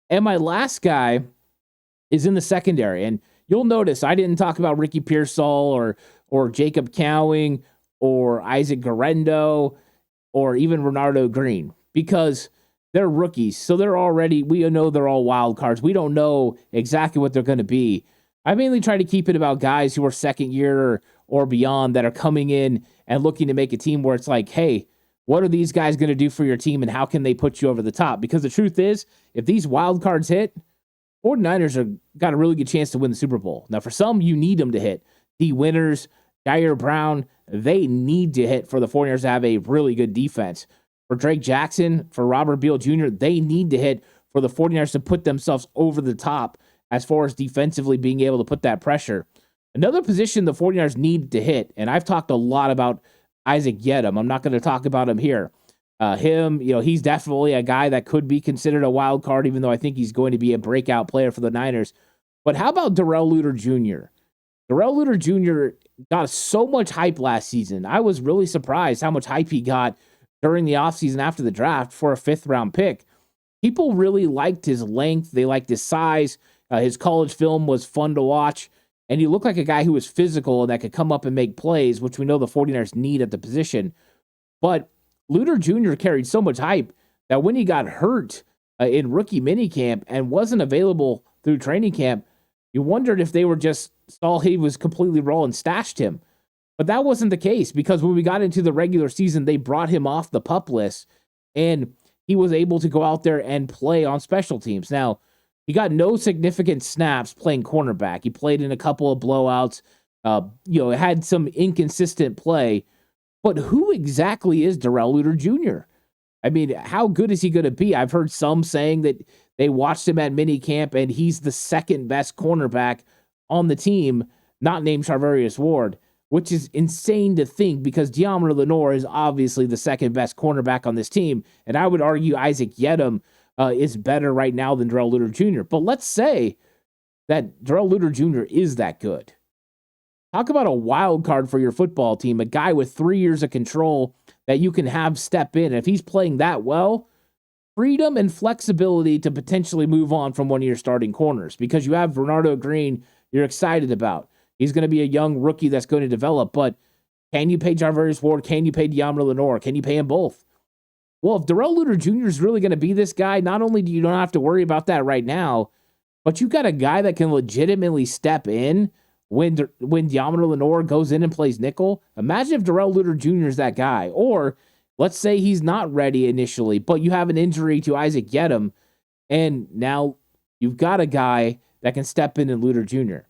And my last guy is in the secondary. And you'll notice I didn't talk about Ricky Pearsall or Jacob Cowing or Isaac Garendo or even Renardo Green because they're rookies. So we know they're all wild cards. We don't know exactly what they're going to be. I mainly try to keep it about guys who are second year or beyond that are coming in and looking to make a team where it's like, hey, what are these guys going to do for your team and how can they put you over the top? Because the truth is, if these wild cards hit, 49ers are got a really good chance to win the Super Bowl. Now, for some, you need them to hit. The winners, Jair Brown, they need to hit for the 49ers to have a really good defense. For Drake Jackson, for Robert Beal Jr., they need to hit for the 49ers to put themselves over the top as far as defensively being able to put that pressure. Another position the 49ers need to hit, and I've talked a lot about Isaac Yedem. I'm not going to talk about him here. He's definitely a guy that could be considered a wild card, even though I think he's going to be a breakout player for the Niners. But how about Darrell Luter Jr.? Darrell Luter Jr. got so much hype last season. I was really surprised how much hype he got during the offseason after the draft for a fifth-round pick. People really liked his length. They liked his size. His college film was fun to watch. And he looked like a guy who was physical and that could come up and make plays, which we know the 49ers need at the position. But Luter Jr. carried so much hype that when he got hurt in rookie minicamp and wasn't available through training camp, you wondered if they were just saw he was completely raw and stashed him. But that wasn't the case because when we got into the regular season, they brought him off the PUP list and he was able to go out there and play on special teams. Now, he got no significant snaps playing cornerback. He played in a couple of blowouts, had some inconsistent play. But who exactly is Darrell Luter Jr.? I mean, how good is he going to be? I've heard some saying that they watched him at minicamp and he's the second best cornerback on the team, not named Charvarius Ward, which is insane to think because Deommodore Lenoir is obviously the second best cornerback on this team. And I would argue Isaac Yedem is better right now than Darrell Luter Jr. But let's say that Darrell Luter Jr. is that good. Talk about a wild card for your football team, a guy with 3 years of control that you can have step in. If he's playing that well, freedom and flexibility to potentially move on from one of your starting corners because you have Renardo Green you're excited about. He's going to be a young rookie that's going to develop, but can you pay Charvarius Ward? Can you pay Deommodore Lenoir? Can you pay them both? Well, if Darrell Luter Jr. is really going to be this guy, not only do you not have to worry about that right now, but you got a guy that can legitimately step in when Deommodore Lenoir goes in and plays nickel. Imagine if Darrell Luter Jr. is that guy. Or let's say he's not ready initially, but you have an injury to Isaac Yedem, and now you've got a guy that can step in Luter Jr.